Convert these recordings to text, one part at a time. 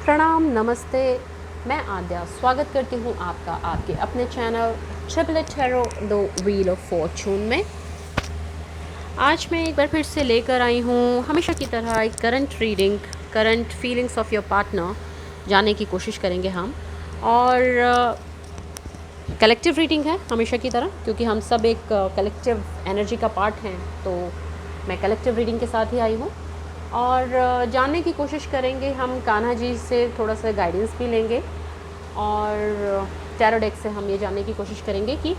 प्रणाम, नमस्ते। मैं आद्या स्वागत करती हूँ आपका आपके अपने channel triple tarot the wheel of Fortune में। आज मैं एक बार फिर से लेकर आई हूँ हमेशा की तरह एक current reading, current feelings of your partner जानने की कोशिश करेंगे हम। और कलेक्टिव रीडिंग है हमेशा की तरह, क्योंकि हम सब एक कलेक्टिव एनर्जी का पार्ट हैं, तो मैं कलेक्टिव रीडिंग के साथ ही आई हूँ। और जानने की कोशिश करेंगे हम, कान्हा जी से थोड़ा सा गाइडेंस भी लेंगे और टैरो डेक से हम ये जानने की कोशिश करेंगे कि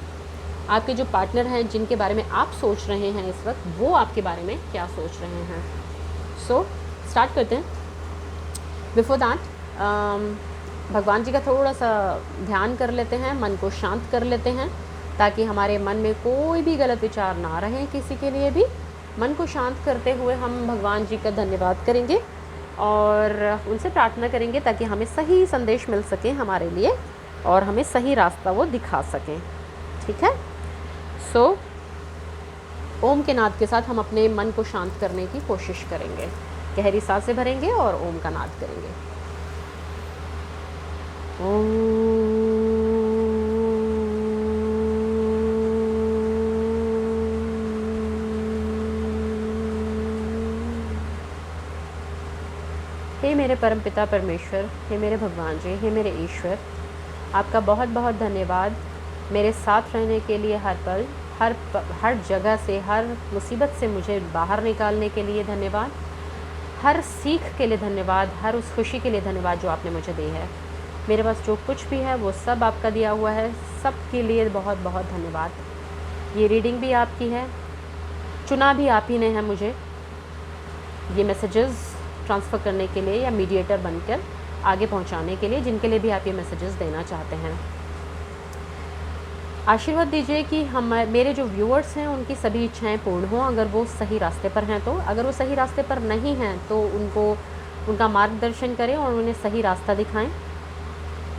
आपके जो पार्टनर हैं, जिनके बारे में आप सोच रहे हैं इस वक्त, वो आपके बारे में क्या सोच रहे हैं। सो स्टार्ट करते हैं। बिफोर दैट भगवान जी का थोड़ा सा ध्यान कर लेते हैं, मन को शांत कर लेते हैं, ताकि हमारे मन में कोई भी गलत विचार ना रहे किसी के लिए भी। मन को शांत करते हुए हम भगवान जी का धन्यवाद करेंगे और उनसे प्रार्थना करेंगे ताकि हमें सही संदेश मिल सके हमारे लिए और हमें सही रास्ता वो दिखा सकें। ठीक है। सो ओम के नाद के साथ हम अपने मन को शांत करने की कोशिश करेंगे। गहरी सांसें भरेंगे और ओम का नाद करेंगे। हे मेरे परमपिता परमेश्वर, हे मेरे भगवान जी, हे मेरे ईश्वर, आपका बहुत बहुत धन्यवाद मेरे साथ रहने के लिए, हर पल हर जगह से, हर मुसीबत से मुझे बाहर निकालने के लिए धन्यवाद, हर सीख के लिए धन्यवाद, हर उस खुशी के लिए धन्यवाद जो आपने मुझे दी है। मेरे पास जो कुछ भी है वो सब आपका दिया हुआ है, सब के लिए बहुत बहुत धन्यवाद। ये रीडिंग भी आपकी है, चुना भी आप ही ने है मुझे ये मैसेजेस ट्रांसफ़र करने के लिए या मीडिएटर बनकर आगे पहुंचाने के लिए, जिनके लिए भी आप ये मैसेजेस देना चाहते हैं। आशीर्वाद दीजिए कि हम, मेरे जो व्यूअर्स हैं, उनकी सभी इच्छाएं पूर्ण हों, अगर वो सही रास्ते पर हैं तो। अगर वो सही रास्ते पर नहीं हैं तो उनका मार्गदर्शन करें और उन्हें सही रास्ता दिखाएं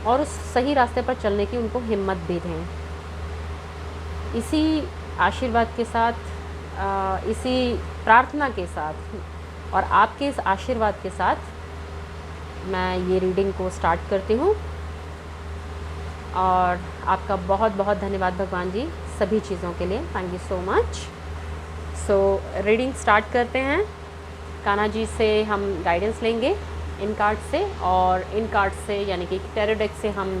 और उस सही रास्ते पर चलने की उनको हिम्मत भी दें। इसी आशीर्वाद के साथ, इसी प्रार्थना के साथ और आपके इस आशीर्वाद के साथ मैं ये रीडिंग को स्टार्ट करती हूँ। और आपका बहुत बहुत धन्यवाद भगवान जी सभी चीज़ों के लिए। Thank you so much. So reading start करते हैं। कान्हा जी से हम गाइडेंस लेंगे इन कार्ड से, और इन कार्ड से यानी कि टैरो डेक से हम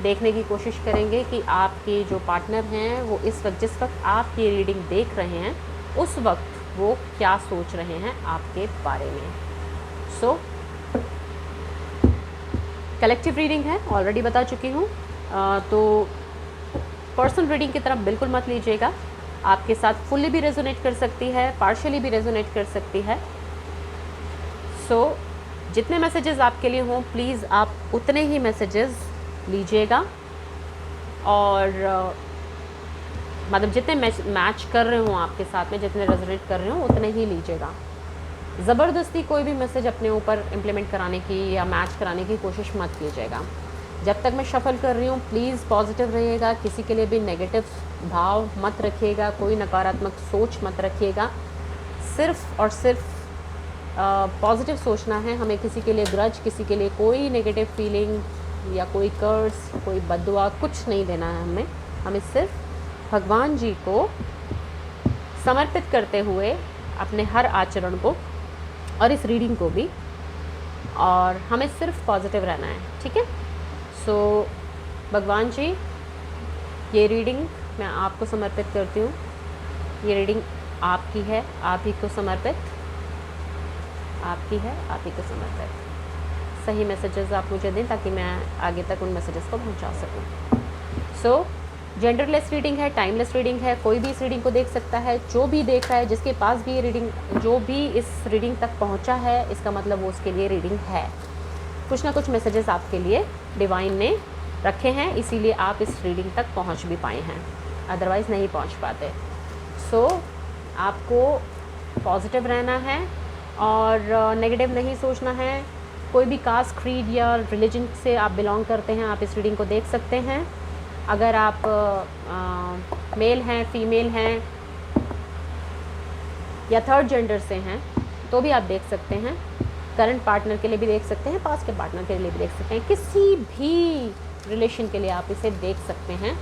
देखने की कोशिश करेंगे कि आपके जो पार्टनर हैं वो इस वक्त, जिस वक्त आप ये रीडिंग देख रहे हैं, उस वक्त वो क्या सोच रहे हैं आपके बारे में। सो कलेक्टिव रीडिंग है, ऑलरेडी बता चुकी हूँ, तो पर्सनल रीडिंग की तरफ बिल्कुल मत लीजिएगा। आपके साथ फुल्ली भी रेजोनेट कर सकती है, पार्शियली भी रेजोनेट कर सकती है। सो जितने मैसेजेस आपके लिए हों, प्लीज़ आप उतने ही मैसेजेस लीजिएगा, और मतलब जितने मैच कर रहे हों आपके साथ में, जितने रेजोनेट कर रहे हों, उतने ही लीजिएगा। ज़बरदस्ती कोई भी मैसेज अपने ऊपर इम्प्लीमेंट कराने की या मैच कराने की कोशिश मत कीजिएगा। जब तक मैं शफल कर रही हूँ, प्लीज़ पॉजिटिव रहिएगा, किसी के लिए भी नेगेटिव भाव मत रखिएगा, कोई नकारात्मक सोच मत रखिएगा। सिर्फ़ और सिर्फ पॉजिटिव सोचना है हमें। किसी के लिए ग्रज, किसी के लिए कोई नेगेटिव फीलिंग या कोई कर्स, कोई बद्दुआ कुछ नहीं देना है हमें सिर्फ भगवान जी को समर्पित करते हुए अपने हर आचरण को और इस रीडिंग को भी, और हमें सिर्फ पॉजिटिव रहना है। ठीक है। सो भगवान जी, ये रीडिंग मैं आपको समर्पित करती हूँ। ये रीडिंग आपकी है, आप ही को समर्पित, आपकी है, आप ही को समर्पित। सही मैसेजेस आप मुझे दें ताकि मैं आगे तक उन मैसेजेस को पहुँचा सकूँ। सो जेंडरलेस रीडिंग है, टाइमलेस रीडिंग है, कोई भी इस रीडिंग को देख सकता है। जो भी देख रहा है, जिसके पास भी ये रीडिंग, जो भी इस रीडिंग तक पहुंचा है, इसका मतलब वो उसके लिए रीडिंग है। कुछ ना कुछ मैसेजेस आपके लिए डिवाइन ने रखे हैं, इसीलिए आप इस रीडिंग तक पहुंच भी पाए हैं, अदरवाइज़ नहीं पहुंच पाते। सो आपको पॉजिटिव रहना है और नेगेटिव नहीं सोचना है। कोई भी कास्ट, क्रीड या रिलीजन से आप बिलोंग करते हैं, आप इस रीडिंग को देख सकते हैं। अगर आप मेल हैं, फीमेल हैं या थर्ड जेंडर से हैं तो भी आप देख सकते हैं। करंट पार्टनर के लिए भी देख सकते हैं, पास्ट के पार्टनर के लिए भी देख सकते हैं, किसी भी रिलेशन के लिए आप इसे देख सकते हैं।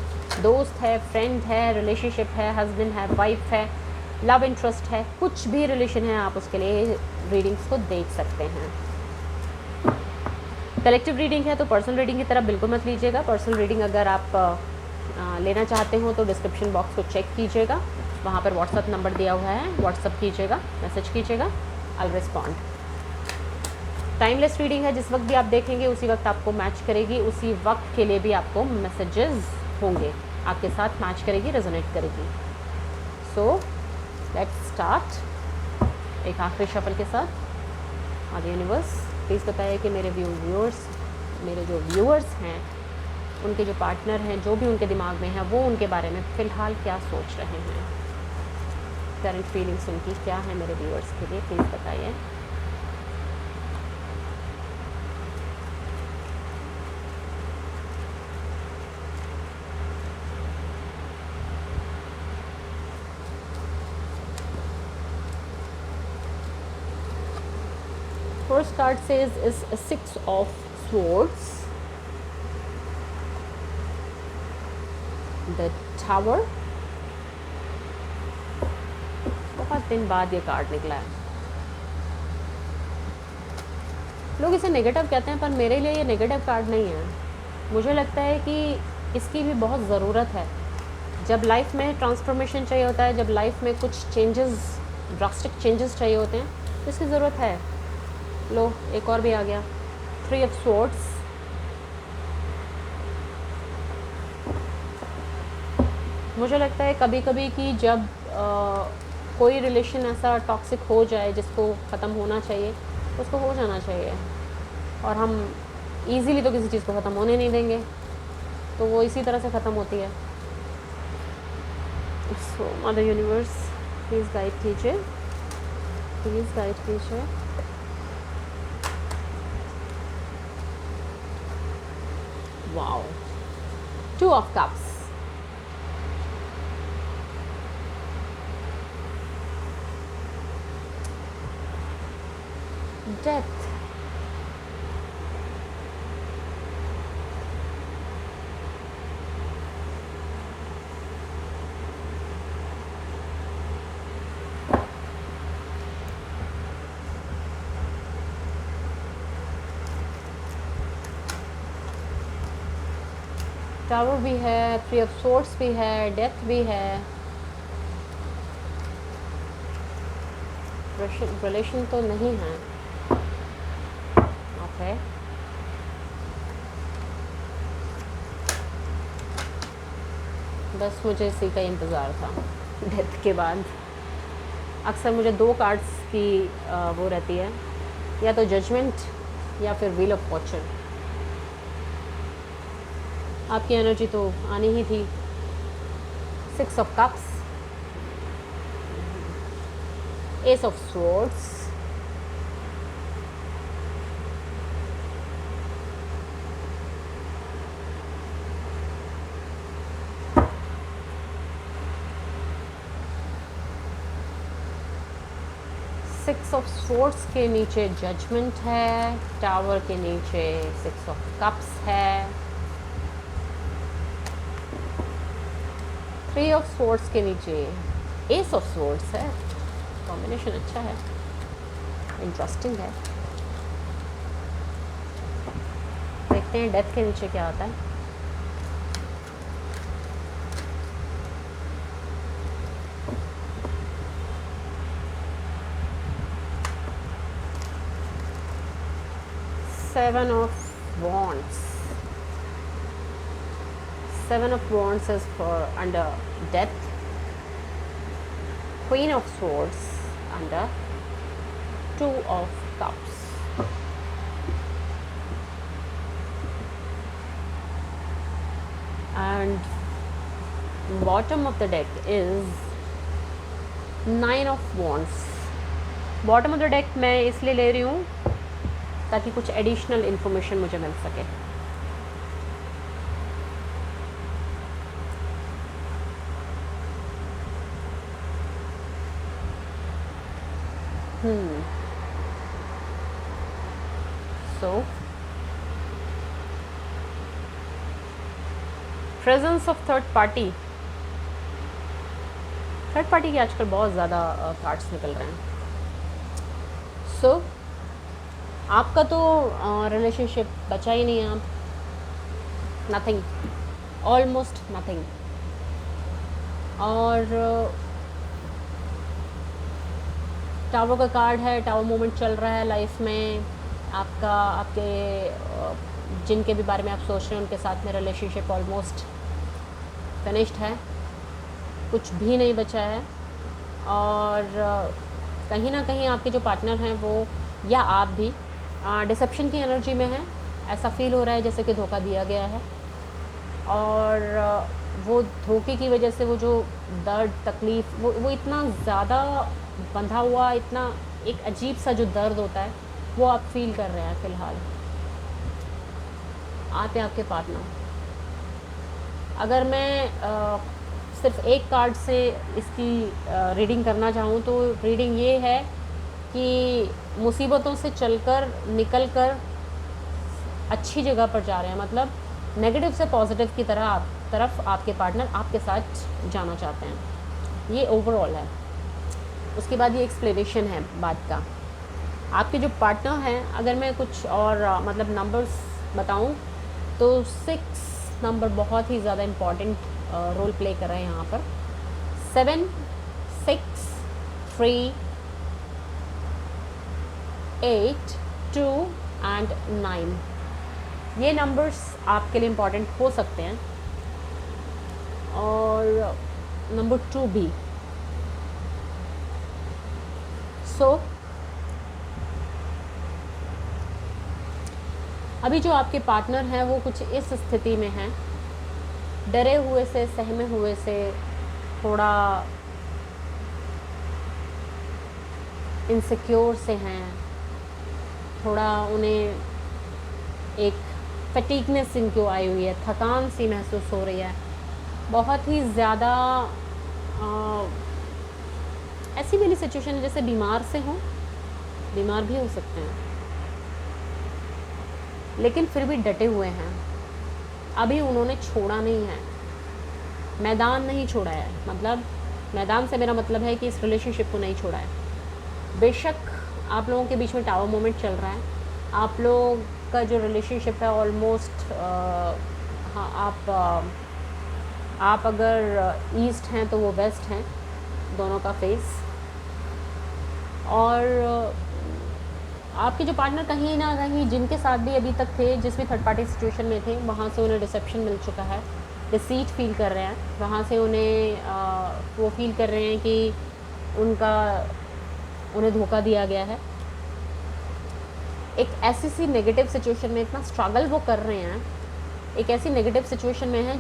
दोस्त है, फ्रेंड है, रिलेशनशिप है, हस्बैंड है, वाइफ है, लव इंटरेस्ट है, कुछ भी रिलेशन है आप उसके लिए रीडिंग्स को देख सकते हैं। कलेक्टिव रीडिंग है तो पर्सनल रीडिंग की तरह बिल्कुल मत लीजिएगा। पर्सनल रीडिंग अगर आप लेना चाहते हो तो डिस्क्रिप्शन बॉक्स को चेक कीजिएगा, वहाँ पर व्हाट्सअप नंबर दिया हुआ है, व्हाट्सअप कीजिएगा, मैसेज कीजिएगा, I will respond. Timeless reading है, जिस वक्त भी आप देखेंगे उसी वक्त आपको मैच करेगी, उसी वक्त के लिए भी आपको मैसेजेस होंगे, आपके साथ मैच करेगी, रेजोनेट करेगी। सो लेट्स स्टार्ट एक आखिरी शफल के साथ। आगे यूनिवर्स प्लीज़ बताइए कि मेरे जो व्यूअर्स हैं, उनके जो पार्टनर हैं, जो भी उनके दिमाग में है, वो उनके बारे में फ़िलहाल क्या सोच रहे हैं। करंट फीलिंग्स उनकी क्या है मेरे व्यूअर्स के लिए, प्लीज़ बताइए। First card says is a 6 of Swords, the Tower। बहुत दिन बाद ये कार्ड निकला है। लोग इसे नेगेटिव कहते हैं, पर मेरे लिए ये नेगेटिव कार्ड नहीं है। मुझे लगता है कि इसकी भी बहुत ज़रूरत है। जब लाइफ में ट्रांसफॉर्मेशन चाहिए होता है, जब लाइफ में कुछ चेंजेस, ड्रास्टिक चेंजेस चाहिए होते हैं, तो इसकी ज़रूरत है। लो एक और भी आ गया, 3 of Swords। मुझे लगता है कभी कभी कि जब कोई रिलेशन ऐसा टॉक्सिक हो जाए जिसको ख़त्म होना चाहिए, उसको हो जाना चाहिए, और हम इजीली तो किसी चीज़ को ख़त्म होने नहीं देंगे, तो वो इसी तरह से ख़त्म होती है। सो मदर यूनिवर्स प्लीज़ गाइड कीजिए, प्लीज़ गाइड कीजिए। Wow, 2 of Cups, Death, tower भी है, 3 of Swords भी है, डेथ भी है। रिलेशन तो नहीं है। ओके, बस मुझे इसी का इंतज़ार था। डेथ के बाद अक्सर मुझे 2 कार्ड्स की वो रहती है, या तो जजमेंट या फिर व्हील ऑफ फॉर्चून। आपकी एनर्जी तो आनी ही थी। 6 of Cups, Ace of Swords, six of Swords के नीचे जजमेंट है, टावर के नीचे 6 of Cups है, 3 of Swords के नीचे Ace of Swords है। कॉम्बिनेशन अच्छा है, इंटरेस्टिंग है। देखते हैं डेथ के नीचे क्या आता है। Seven of Wands. 7 of Wands is for under death. Queen of Swords under 2 of Cups. And bottom of the deck is 9 of Wands. Bottom of the deck मैं इसलिए ले रही हूँ ताकि कुछ एडिशनल इन्फॉर्मेशन मुझे मिल सके। Presence of third party. Third party के आजकल बहुत ज़्यादा कार्ड्स निकल रहे हैं। सो आपका तो रिलेशनशिप बचा ही नहीं है, आप नथिंग, ऑलमोस्ट नथिंग। और टावर का कार्ड है, टावर मोमेंट चल रहा है लाइफ में आपका, आपके जिनके भी बारे में आप सोच रहे हैं उनके साथ में रिलेशनशिप ऑलमोस्ट फिनिश्ड है, कुछ भी नहीं बचा है। और कहीं ना कहीं आपके जो पार्टनर हैं वो या आप भी डिसेप्शन की एनर्जी में हैं। ऐसा फील हो रहा है जैसे कि धोखा दिया गया है, और वो धोखे की वजह से वो जो दर्द तकलीफ़ वो इतना ज़्यादा बंधा हुआ, इतना एक अजीब सा जो दर्द होता है वो आप फील कर रहे हैं फ़िलहाल। आप या आपके पार्टनर, अगर मैं सिर्फ एक कार्ड से इसकी रीडिंग करना चाहूँ तो रीडिंग ये है कि मुसीबतों से चलकर निकलकर अच्छी जगह पर जा रहे हैं, मतलब नेगेटिव से पॉजिटिव की तरफ आपके पार्टनर आपके साथ जाना चाहते हैं। ये ओवरऑल है। उसके बाद ये एक्सप्लेनेशन है बात का। आपके जो पार्टनर हैं, अगर मैं कुछ और मतलब नंबर्स बताऊं तो 6 नंबर बहुत ही ज़्यादा इम्पॉर्टेंट रोल प्ले कर रहे हैं यहाँ पर। 7, 6, 3, 8, 2 एंड 9, ये नंबर्स आपके लिए इम्पॉर्टेंट हो सकते हैं। और नंबर 2 भी। सो अभी जो आपके पार्टनर हैं वो कुछ इस स्थिति में हैं, डरे हुए से, सहमे हुए से, थोड़ा इनसिक्योर से हैं, थोड़ा उन्हें एक फटीगनेस इनको आई हुई है, थकान सी महसूस हो रही है, बहुत ही ज़्यादा ऐसी वाली सिचुएशन है जैसे बीमार से हों, बीमार भी हो सकते हैं, लेकिन फिर भी डटे हुए हैं। अभी उन्होंने छोड़ा नहीं है, मैदान नहीं छोड़ा है। मतलब मैदान से मेरा मतलब है कि इस रिलेशनशिप को नहीं छोड़ा है। बेशक आप लोगों के बीच में टावर मोमेंट चल रहा है, आप लोग का जो रिलेशनशिप है ऑलमोस्ट हाँ, आप अगर ईस्ट हैं तो वो वेस्ट हैं, दोनों का फेस। और आपके जो पार्टनर कहीं ना कहीं जिनके साथ भी अभी तक थे, जिस भी थर्ड पार्टी सिचुएशन में थे, वहाँ से उन्हें डिसेप्शन मिल चुका है, डिसीट फील कर रहे हैं, वहाँ से उन्हें वो फील कर रहे हैं कि उन्हें धोखा दिया गया है। एक ऐसी सी नेगेटिव सिचुएशन में इतना स्ट्रगल वो कर रहे हैं, एक ऐसी नेगेटिव सिचुएशन में है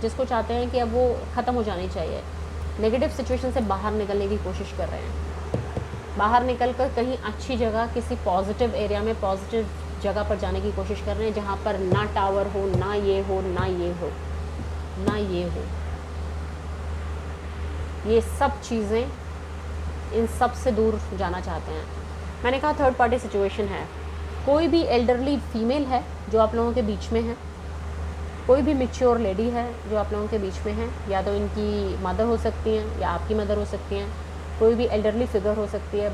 जिसको चाहते हैं कि अब वो ख़त्म हो जानी चाहिए। नेगेटिव सिचुएशन से बाहर निकलने की कोशिश कर रहे हैं, बाहर निकलकर कहीं अच्छी जगह, किसी पॉजिटिव एरिया में, पॉजिटिव जगह पर जाने की कोशिश कर रहे हैं, जहाँ पर ना टावर हो, ना ये हो, ना ये हो, ना ये हो। ये सब चीज़ें, इन सब से दूर जाना चाहते हैं। मैंने कहा थर्ड पार्टी सिचुएशन है, कोई भी एल्डरली फीमेल है जो आप लोगों के बीच में है, कोई भी मैच्योर लेडी है जो आप लोगों के बीच में है, या तो इनकी मदर हो सकती हैं या आपकी मदर हो सकती हैं, कोई भी एल्डरली फिगर हो सकती है,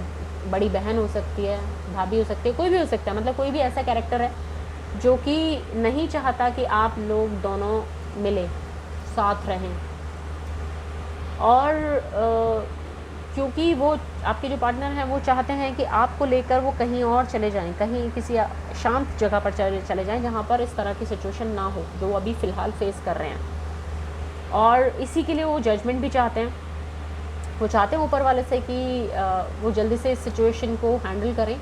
बड़ी बहन हो सकती है, भाभी हो सकती है, कोई भी हो सकता है। मतलब कोई भी ऐसा कैरेक्टर है जो कि नहीं चाहता कि आप लोग दोनों मिले, साथ रहें। और क्योंकि वो आपके जो पार्टनर हैं वो चाहते हैं कि आपको लेकर वो कहीं और चले जाएं, कहीं किसी शांत जगह पर चले जाएं जहाँ पर इस तरह की सिचुएशन ना हो जो वो अभी फ़िलहाल फेस कर रहे हैं। और इसी के लिए वो जजमेंट भी चाहते हैं, वो चाहते हैं ऊपर वाले से कि वो जल्दी से इस सिचुएशन को हैंडल करें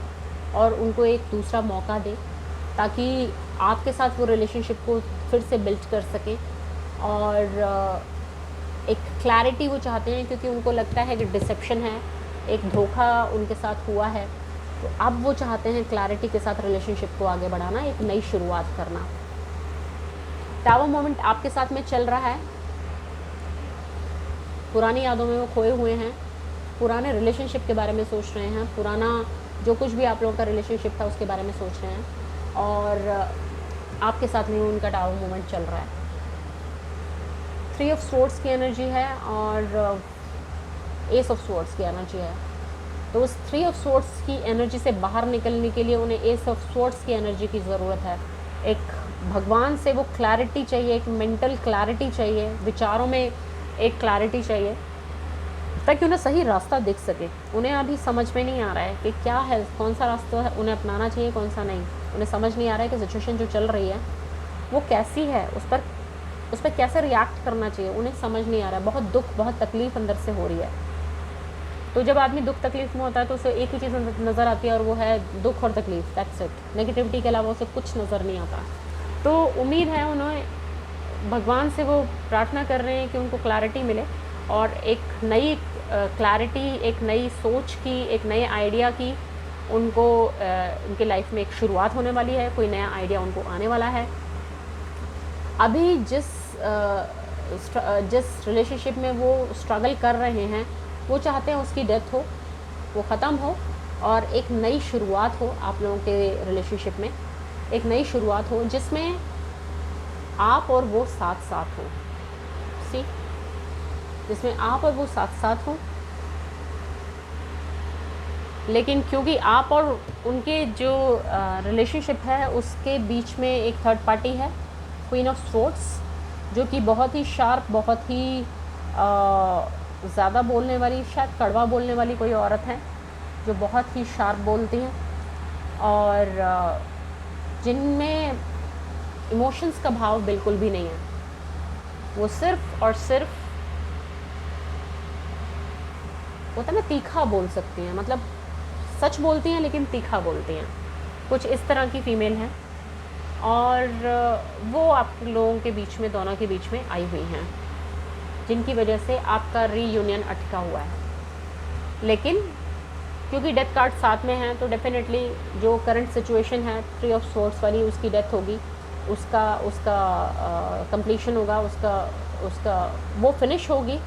और उनको एक दूसरा मौका दें, ताकि आपके साथ वो रिलेशनशिप को फिर से बिल्ड कर सकें। और एक क्लैरिटी वो चाहते हैं, क्योंकि उनको लगता है कि डिसेप्शन है, एक धोखा उनके साथ हुआ है, तो अब वो चाहते हैं क्लैरिटी के साथ रिलेशनशिप को आगे बढ़ाना, एक नई शुरुआत करना। टावर मोमेंट आपके साथ में चल रहा है, पुरानी यादों में वो खोए हुए हैं, पुराने रिलेशनशिप के बारे में सोच रहे हैं, पुराना जो कुछ भी आप लोगों का रिलेशनशिप था उसके बारे में सोच रहे हैं, और आपके साथ में उनका टावर मोमेंट चल रहा है। 3 ऑफ स्वॉर्ड्स की एनर्जी है और एस ऑफ स्वॉर्ड्स की एनर्जी है। तो उस 3 ऑफ स्वॉर्ड्स की एनर्जी से बाहर निकलने के लिए उन्हें एस ऑफ स्वॉर्ड्स की एनर्जी की ज़रूरत है। एक भगवान से वो क्लैरिटी चाहिए, एक मेंटल क्लैरिटी चाहिए, विचारों में एक क्लैरिटी चाहिए, ताकि उन्हें सही रास्ता दिख सके। उन्हें अभी समझ में नहीं आ रहा है कि क्या है, कौन सा रास्ता है उन्हें अपनाना चाहिए, कौन सा नहीं। उन्हें समझ नहीं आ रहा है कि सिचुएशन जो चल रही है वो कैसी है, उस पर कैसे रिएक्ट करना चाहिए, उन्हें समझ नहीं आ रहा है। बहुत दुख, बहुत तकलीफ़ अंदर से हो रही है। तो जब आदमी दुख तकलीफ़ में होता है तो उसे एक ही चीज़ नज़र आती है और वो है दुख और तकलीफ़, दैट्स इट। नेगेटिविटी के अलावा उसे कुछ नज़र नहीं आता। तो उम्मीद है उन्हें भगवान से वो प्रार्थना कर रहे हैं कि उनको क्लैरिटी मिले और एक नई क्लैरिटी, एक नई सोच की, एक नए आइडिया की उनको उनके लाइफ में एक शुरुआत होने वाली है। कोई नया आइडिया उनको आने वाला है। अभी जिस रिलेशनशिप में वो स्ट्रगल कर रहे हैं वो चाहते हैं उसकी डेथ हो, वो ख़त्म हो और एक नई शुरुआत हो आप लोगों के रिलेशनशिप में। एक नई शुरुआत हो जिसमें आप और वो साथ साथ हो, जिसमें आप और वो साथ साथ हो। लेकिन क्योंकि आप और उनके जो रिलेशनशिप है उसके बीच में एक थर्ड पार्टी है, क्वीन ऑफ स्वॉर्ड्स, जो कि बहुत ही शार्प, बहुत ही ज़्यादा बोलने वाली, शायद कड़वा बोलने वाली कोई औरत है जो बहुत ही शार्प बोलती हैं और जिनमें इमोशंस का भाव बिल्कुल भी नहीं है। वो सिर्फ और सिर्फ होता है ना, तीखा बोल सकती हैं, मतलब सच बोलती हैं लेकिन तीखा बोलती हैं। कुछ इस तरह की फ़ीमेल हैं और वो आप लोगों के बीच में, दोनों के बीच में आई हुई हैं, जिनकी वजह से आपका रीयूनियन अटका हुआ है। लेकिन क्योंकि डेथ कार्ड साथ में है तो डेफिनेटली जो करंट सिचुएशन है 3 ऑफ स्वॉर्ड्स वाली, उसकी डेथ होगी, उसका कंप्लीशन होगा, उसका वो फिनिश होगी।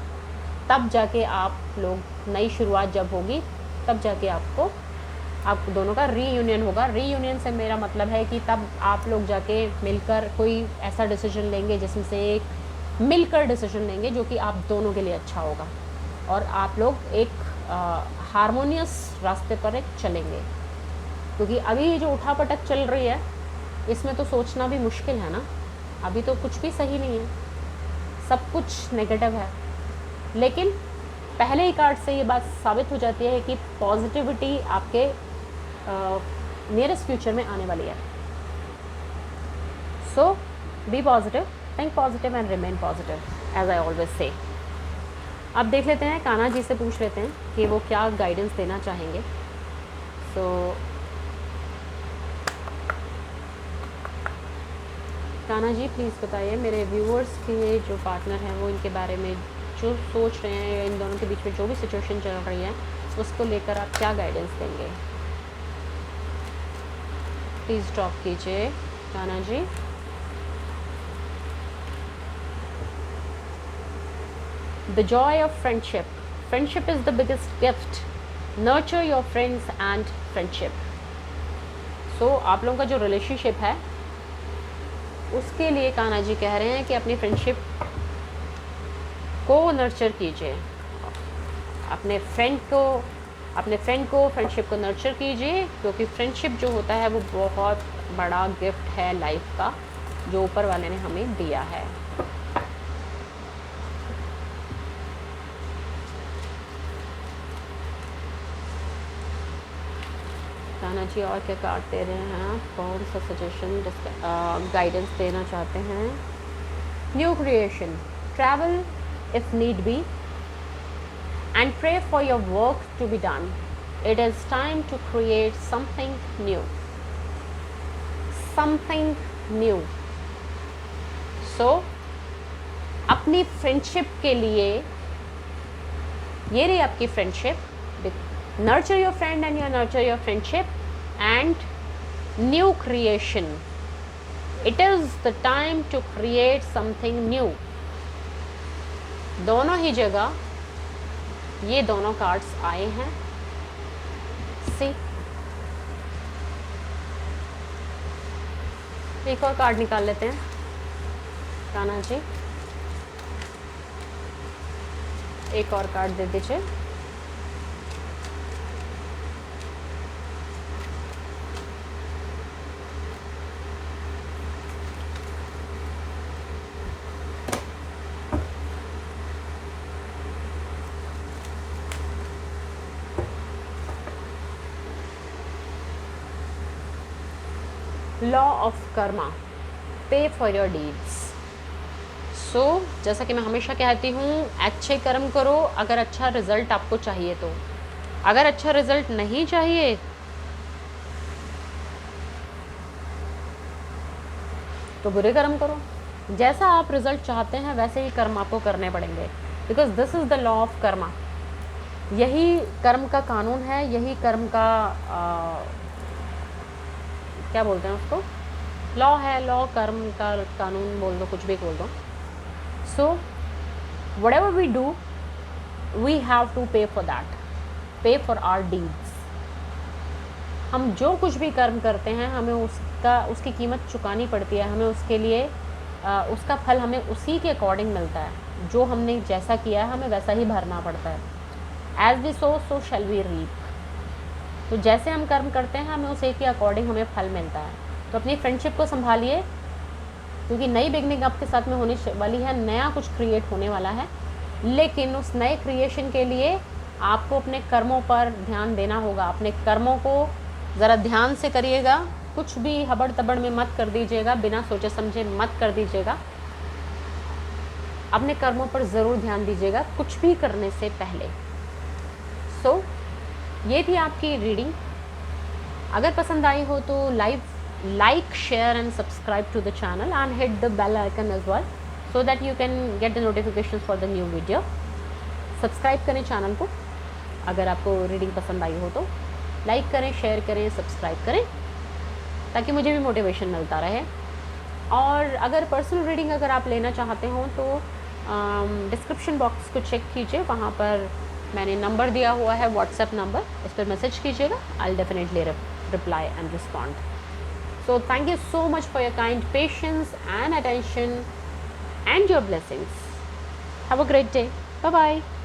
तब जाके आप लोग, नई शुरुआत जब होगी तब जाके आप दोनों का रीयूनियन होगा। रीयूनियन से मेरा मतलब है कि तब आप लोग जाके मिलकर कोई ऐसा डिसीजन लेंगे जिसमें से एक मिलकर डिसीजन लेंगे जो कि आप दोनों के लिए अच्छा होगा और आप लोग एक हारमोनियस रास्ते पर एक चलेंगे। क्योंकि अभी ये जो उठापटक चल रही है इसमें तो सोचना भी मुश्किल है ना। अभी तो कुछ भी सही नहीं है, सब कुछ नेगेटिव है। लेकिन पहले ही कार्ड से ये बात साबित हो जाती है कि पॉजिटिविटी आपके नियरेस्ट फ्यूचर में आने वाली है। So be positive, think positive and remain positive, as I always say. अब देख लेते हैं, कान्हा जी से पूछ लेते हैं कि वो क्या गाइडेंस देना चाहेंगे। सो कान्हा जी प्लीज़ बताइए, मेरे व्यूअर्स के जो पार्टनर हैं वो इनके बारे में जो सोच रहे हैं, इन दोनों के बीच में जो भी सिचुएशन चल रही है उसको लेकर आप क्या गाइडेंस देंगे। प्लीज़ ड्रॉप कीजिए Kanha ji. The joy of friendship. Friendship is the biggest gift. Nurture your friends and friendship. So आप लोगों का जो रिलेशनशिप है उसके लिए कान्हा जी कह रहे हैं कि अपनी फ्रेंडशिप को नर्चर कीजिए, अपने फ्रेंड को फ्रेंडशिप को नर्चर कीजिए, क्योंकि फ्रेंडशिप जो होता है वो बहुत बड़ा गिफ्ट है लाइफ का जो ऊपर वाले ने हमें दिया है। कान्हा जी और क्या कार्ड दे रहे हैं आप, कौन सा सजेशन गाइडेंस देना चाहते हैं। New creation, travel if need be and pray for your work to be done. It is time to create something new. So अपनी फ्रेंडशिप के लिए, ये रही आपकी friendship. Nurture your friend and you nurture your friendship and new creation. It is the time to create something new. दोनों ही जगह ये दोनों कार्ड्स आए हैं। सी, एक और कार्ड निकाल लेते हैं कान्हा जी। एक और कार्ड दे दीजिए। लॉ ऑफ कर्मा, पे फॉर योर डीड्स। सो जैसा कि मैं हमेशा कहती हूँ, अच्छे कर्म करो अगर अच्छा रिजल्ट आपको चाहिए तो। अगर अच्छा रिजल्ट नहीं चाहिए तो बुरे कर्म करो। जैसा आप रिजल्ट चाहते हैं वैसे ही कर्म आपको करने पड़ेंगे, because this is the law of Karma. यही कर्म का कानून है, यही कर्म का क्या बोलते हैं उसको, लॉ है। लॉ, कर्म का कानून बोल दो, कुछ भी बोल दो। सो whatever we do, we have to pay for that, pay for our deeds। हम जो कुछ भी कर्म करते हैं हमें उसकी कीमत चुकानी पड़ती है। हमें उसके लिए उसका फल हमें उसी के अकॉर्डिंग मिलता है। जो हमने जैसा किया है हमें वैसा ही भरना पड़ता है। As we sow so shall we reap. तो जैसे हम कर्म करते हैं हमें उसी के अकॉर्डिंग हमें फल मिलता है। तो अपनी फ्रेंडशिप को संभालिए, क्योंकि नई बिगनिंग आपके साथ में होने वाली है, नया कुछ क्रिएट होने वाला है। लेकिन उस नए क्रिएशन के लिए आपको अपने कर्मों पर ध्यान देना होगा। अपने कर्मों को ज़रा ध्यान से करिएगा, कुछ भी हबड़ तबड़ में मत कर दीजिएगा, बिना सोचे समझे मत कर दीजिएगा। अपने कर्मों पर ज़रूर ध्यान दीजिएगा कुछ भी करने से पहले। सो ये थी आपकी रीडिंग। अगर पसंद आई हो तो like, share and subscribe to the channel and hit the bell icon as well, so that you can get the notifications for the new video. Subscribe करें चैनल को अगर आपको रीडिंग पसंद आई हो तो, लाइक करें, शेयर करें, सब्सक्राइब करें, ताकि मुझे भी मोटिवेशन मिलता रहे। और अगर पर्सनल रीडिंग अगर आप लेना चाहते हो तो डिस्क्रिप्शन बॉक्स को चेक कीजिए, वहाँ पर मैंने नंबर दिया हुआ है, व्हाट्सएप नंबर, इस पर मैसेज कीजिएगा। I will definitely reply and respond. So thank you so much for your kind patience and attention and your blessings. Have a great day. Bye bye.